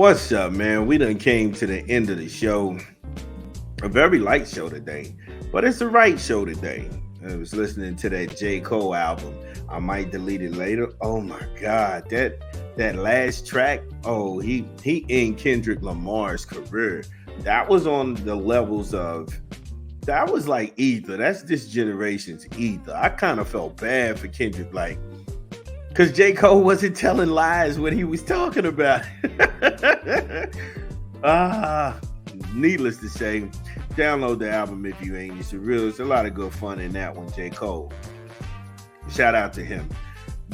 What's up, man? We done came to the end of the show. A very light show today, but it's the right show today. I was listening to that J. Cole album. I might delete it later. Oh my God, that last track. Oh, he in Kendrick Lamar's career. That was on the levels of that was like Ether. That's this generation's Ether. I kind of felt bad for Kendrick, like because J. Cole wasn't telling lies when he was talking about it. ah, Needless to say, download the album if you ain't. It's real. It's a lot of good fun in that one, J. Cole. Shout out to him.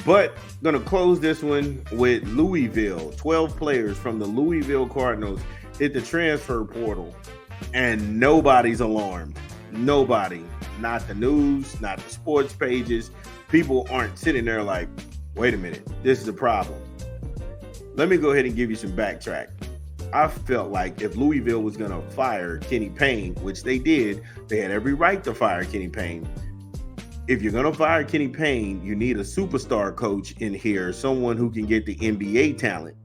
But gonna close this one with Louisville. 12 players from the Louisville Cardinals hit the transfer portal, and nobody's alarmed. Nobody. Not the news, not the sports pages. People aren't sitting there like, wait a minute, this is a problem. Let me go ahead and give you some backtrack. I felt like if Louisville was going to fire Kenny Payne, which they did, they had every right to fire Kenny Payne. If you're going to fire Kenny Payne, you need a superstar coach in here, someone who can get the NBA talent.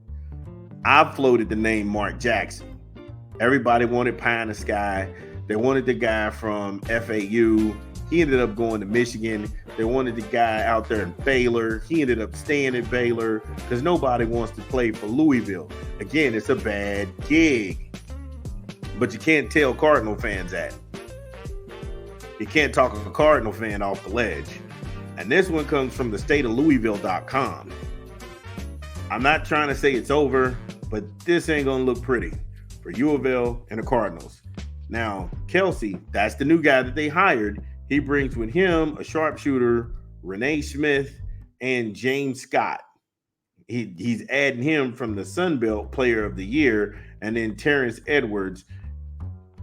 I floated the name Mark Jackson. Everybody wanted pie in the sky. They wanted the guy from FAU. He ended up going to Michigan. They wanted the guy out there in Baylor. He ended up staying in Baylor because nobody wants to play for Louisville. Again, it's a bad gig. But you can't tell Cardinal fans that. You can't talk a Cardinal fan off the ledge. And this one comes from the stateoflouisville.com. I'm not trying to say it's over, but this ain't going to look pretty for U of L and the Cardinals. Now, Kelsey, that's the new guy that they hired. He brings with him a sharpshooter, Renee Smith, and James Scott. He's adding him from the Sun Belt Player of the Year, and then Terrence Edwards.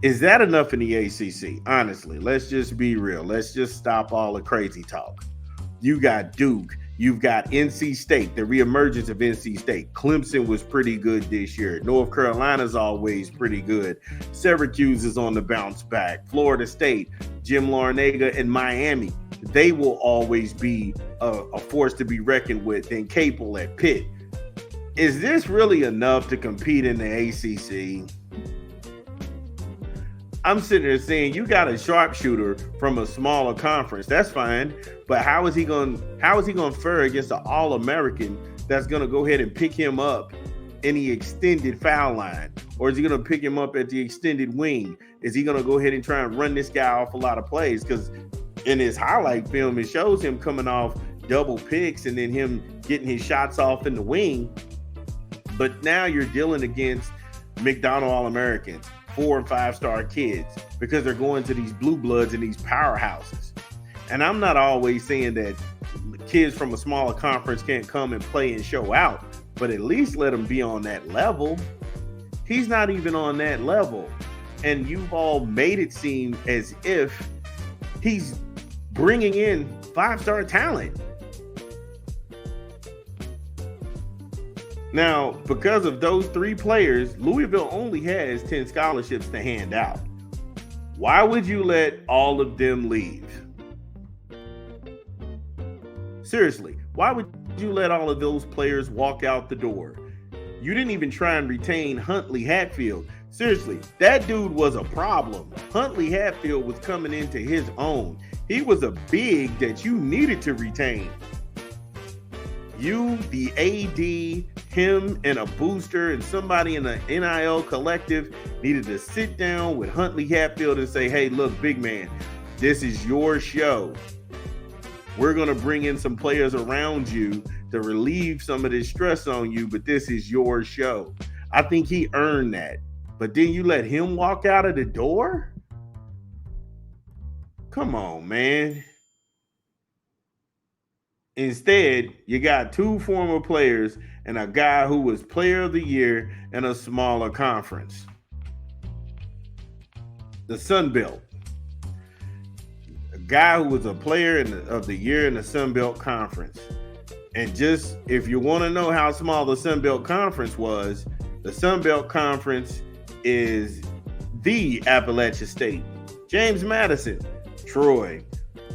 Is that enough in the ACC? Honestly, let's just be real. Let's just stop all the crazy talk. You got Duke. You've got NC State, the reemergence of NC State. Clemson was pretty good this year. North Carolina's always pretty good. Syracuse is on the bounce back. Florida State, Jim Larnaga, and Miami. They will always be a force to be reckoned with. And Capel at Pitt. Is this really enough to compete in the ACC? I'm sitting there saying you got a sharpshooter from a smaller conference. That's fine, but how is he going to fare against an All-American that's going to go ahead and pick him up in the extended foul line, or is he going to pick him up at the extended wing? Is he going to go ahead and try and run this guy off a lot of plays? Because in his highlight film, it shows him coming off double picks and then him getting his shots off in the wing. But now you're dealing against McDonald All-Americans, 4 and 5 star kids, because they're going to these blue bloods and these powerhouses. And I'm not always saying that kids from a smaller conference can't come and play and show out, but at least let them be on that level. He's not even on that level. And you've all made it seem as if he's bringing in 5-star talent. Now, because of those 3 players, Louisville only has 10 scholarships to hand out. Why would you let all of them leave? Seriously, why would you let all of those players walk out the door? You didn't even try and retain Huntley Hatfield. Seriously, that dude was a problem. Huntley Hatfield was coming into his own. He was a big that you needed to retain. You, the AD, him, and a booster and somebody in the NIL collective needed to sit down with Huntley Hatfield and say, hey, look, big man, this is your show. We're going to bring in some players around you to relieve some of this stress on you, but this is your show. I think he earned that. But then you let him walk out of the door? Come on, man. Instead, you got 2 former players and a guy who was Player of the Year in a smaller conference. The Sun Belt. A guy who was a Player of the Year in the Sun Belt Conference. And just if you want to know how small the Sun Belt Conference was, the Sun Belt Conference is the Appalachia State, James Madison, Troy,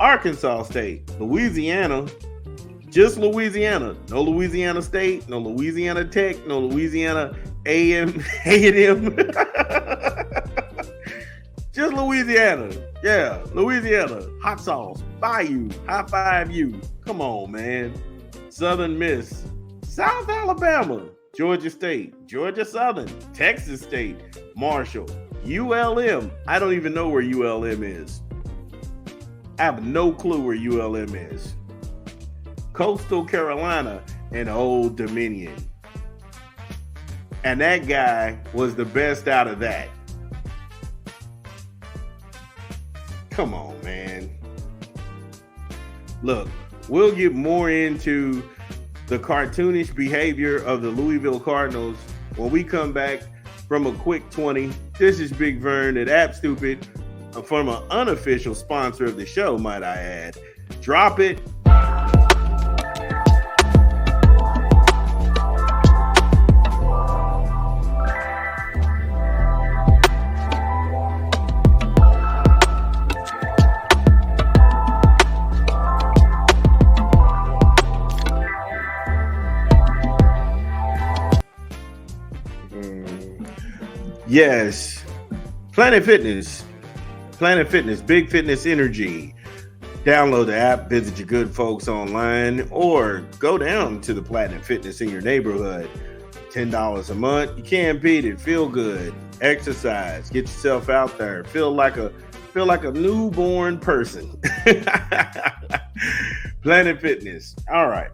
Arkansas State, Louisiana, just Louisiana. No Louisiana State, no Louisiana Tech, no Louisiana AM, A&M. Just Louisiana. Yeah, Louisiana. Hot sauce. Bayou. High five you. Come on, man. Southern Miss. South Alabama. Georgia State. Georgia Southern. Texas State. Marshall. ULM. I don't even know where ULM is. I have no clue where ULM is. Coastal Carolina and Old Dominion. And that guy was the best out of that. Come on, man. Look, we'll get more into the cartoonish behavior of the Louisville Cardinals when we come back from a quick 20. This is Big Vern at App Stupid from an unofficial sponsor of the show, might I add. Drop it. Yes, Planet Fitness, Big Fitness Energy. Download the app, visit your good folks online, or go down to the Planet Fitness in your neighborhood. $10 a month, you can't beat it. Feel good, exercise, get yourself out there, feel like a newborn person. Planet Fitness. All right.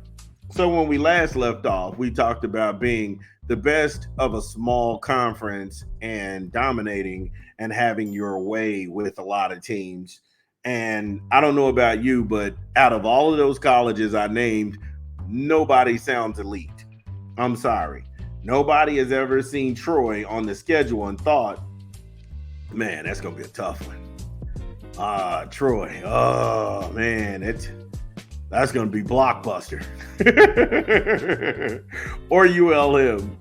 So when we last left off, we talked about being the best of a small conference and dominating and having your way with a lot of teams. And I don't know about you, but out of all of those colleges I named, nobody sounds elite. I'm sorry. Nobody has ever seen Troy on the schedule and thought, man, that's going to be a tough one. Troy. Oh, man, that's going to be blockbuster. Or ULM.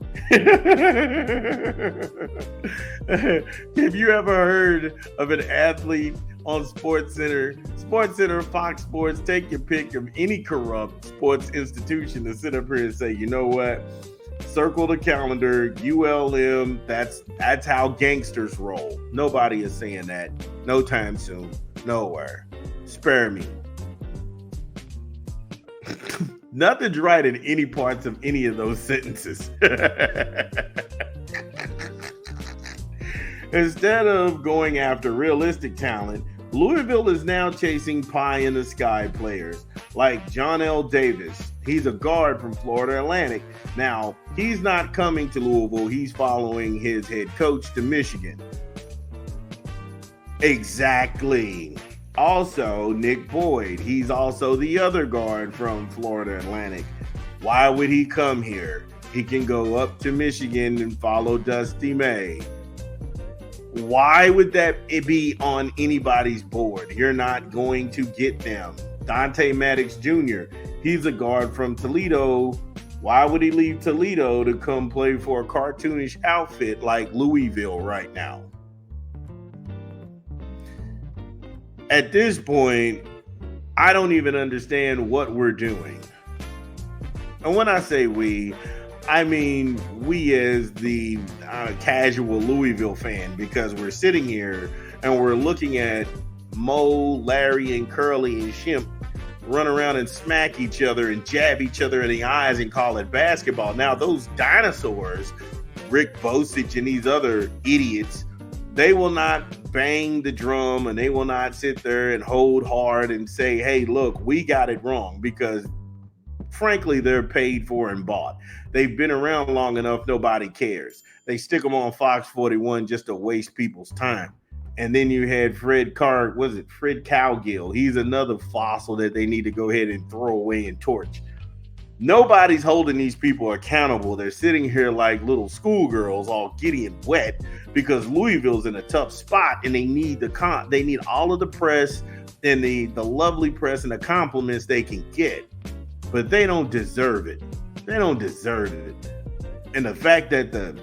Have you ever heard of an athlete on SportsCenter, Fox Sports, take your pick of any corrupt sports institution to sit up here and say, you know what? Circle the calendar, ULM, that's how gangsters roll. Nobody is saying that. No time soon. Nowhere. Spare me. Nothing's right in any parts of any of those sentences. Instead of going after realistic talent, Louisville is now chasing pie-in-the-sky players like John L. Davis. He's a guard from Florida Atlantic. Now, he's not coming to Louisville. He's following his head coach to Michigan. Exactly. Also, Nick Boyd. He's also the other guard from Florida Atlantic. Why would he come here? He can go up to Michigan and follow Dusty May. Why would that be on anybody's board? You're not going to get them. Dante Maddox Jr., he's a guard from Toledo. Why would he leave Toledo to come play for a cartoonish outfit like Louisville right now? At this point, I don't even understand what we're doing. And when I say we, I mean we as the casual Louisville fan, because we're sitting here and we're looking at Mo, Larry, and Curly and Shemp run around and smack each other and jab each other in the eyes and call it basketball. Now, those dinosaurs, Rick Bosich and these other idiots, they will not bang the drum and they will not sit there and hold hard and say, hey, look, we got it wrong, because frankly, they're paid for and bought. They've been around long enough, nobody cares. They stick them on Fox 41 just to waste people's time. And then you had Fred Cowgill. He's another fossil that they need to go ahead and throw away and torch. Nobody's holding these people accountable. They're sitting here like little schoolgirls, all giddy and wet, because Louisville's in a tough spot and they need they need all of the press and the lovely press and the compliments they can get. But they don't deserve it. They don't deserve it. And the fact that the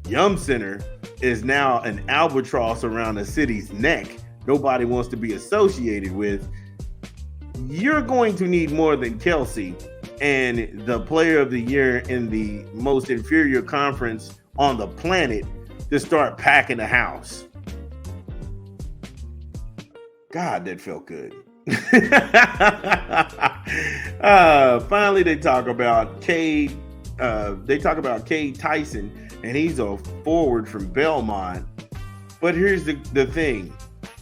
Yum Center is now an albatross around the city's neck, nobody wants to be associated with, you're going to need more than Kelsey and the player of the year in the most inferior conference on the planet to start packing the house. God, that felt good. Finally, they talk about Cade. They talk about Cade Tyson, and he's a forward from Belmont. But here's the thing.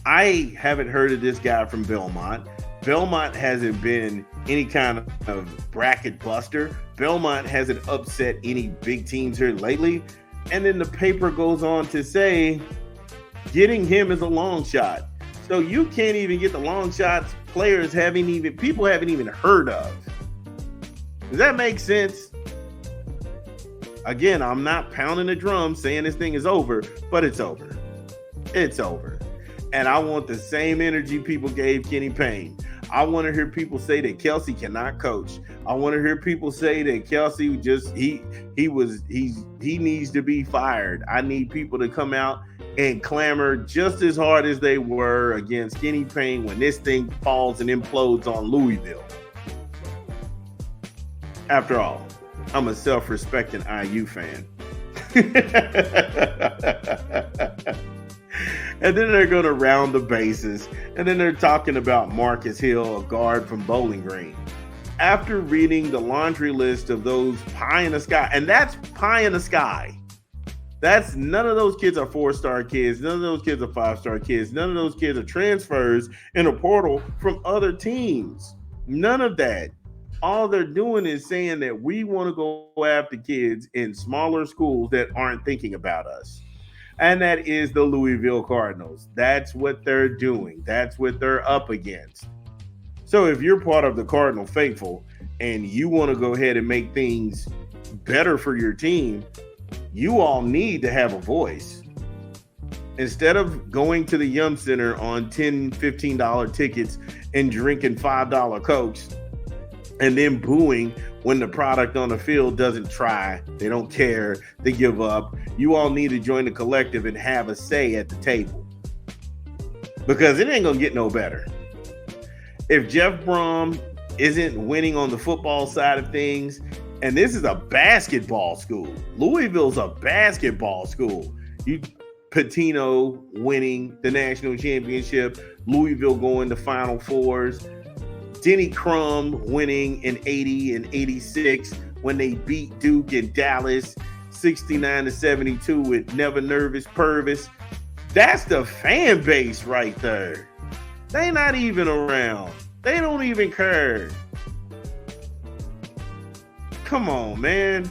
I haven't heard of this guy from Belmont. Belmont hasn't been any kind of bracket buster. Belmont hasn't upset any big teams here lately. And then the paper goes on to say, getting him is a long shot. So you can't even get the long shots people haven't even heard of. Does that make sense? Again, I'm not pounding the drum saying this thing is over, but it's over. It's over. And I want the same energy people gave Kenny Payne. I want to hear people say that Kelsey cannot coach. I want to hear people say that Kelsey he needs to be fired. I need people to come out and clamor just as hard as they were against Kenny Payne when this thing falls and implodes on Louisville. After all, I'm a self-respecting IU fan. And then they're going to round the bases. And then they're talking about Marcus Hill, a guard from Bowling Green. After reading the laundry list of those pie in the sky, and that's pie in the sky. That's none of those kids are 4-star kids. None of those kids are 5-star kids. None of those kids are transfers in a portal from other teams. None of that. All they're doing is saying that we want to go after kids in smaller schools that aren't thinking about us. And that is the Louisville Cardinals. That's what they're doing. That's what they're up against. So if you're part of the Cardinal faithful and you want to go ahead and make things better for your team, you all need to have a voice. Instead of going to the Yum Center on $10, $15 tickets and drinking $5 Cokes and then booing when the product on the field doesn't try, they don't care, they give up, you all need to join the collective and have a say at the table. Because it ain't going to get no better. If Jeff Brom isn't winning on the football side of things, and this is a basketball school. Louisville's a basketball school. Pitino winning the national championship, Louisville going to Final Fours, Denny Crum winning in 80 and 86 when they beat Duke in Dallas 69-72 with Never Nervous Purvis. That's the fan base right there. They not even around. They don't even care. Come on, man.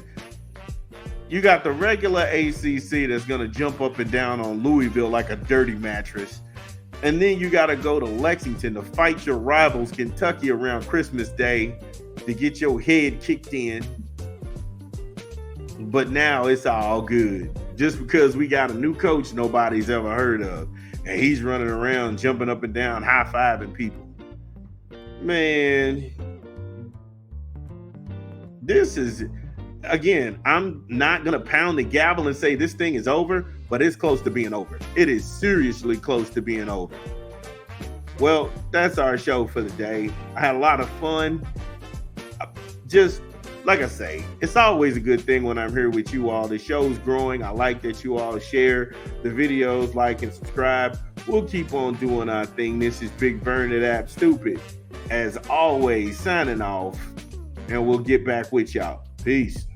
You got the regular ACC that's going to jump up and down on Louisville like a dirty mattress. And then you got to go to Lexington to fight your rivals, Kentucky, around Christmas Day to get your head kicked in. But now it's all good. Just because we got a new coach nobody's ever heard of. And he's running around, jumping up and down, high-fiving people. Man, this is, again, I'm not going to pound the gavel and say this thing is over, but it's close to being over. It is seriously close to being over. Well, that's our show for the day. I had a lot of fun. Just like I say, it's always a good thing when I'm here with you all. The show's growing. I like that you all share the videos, like and subscribe. We'll keep on doing our thing. This is Big Vern at App Stupid. As always, signing off, and we'll get back with y'all. Peace.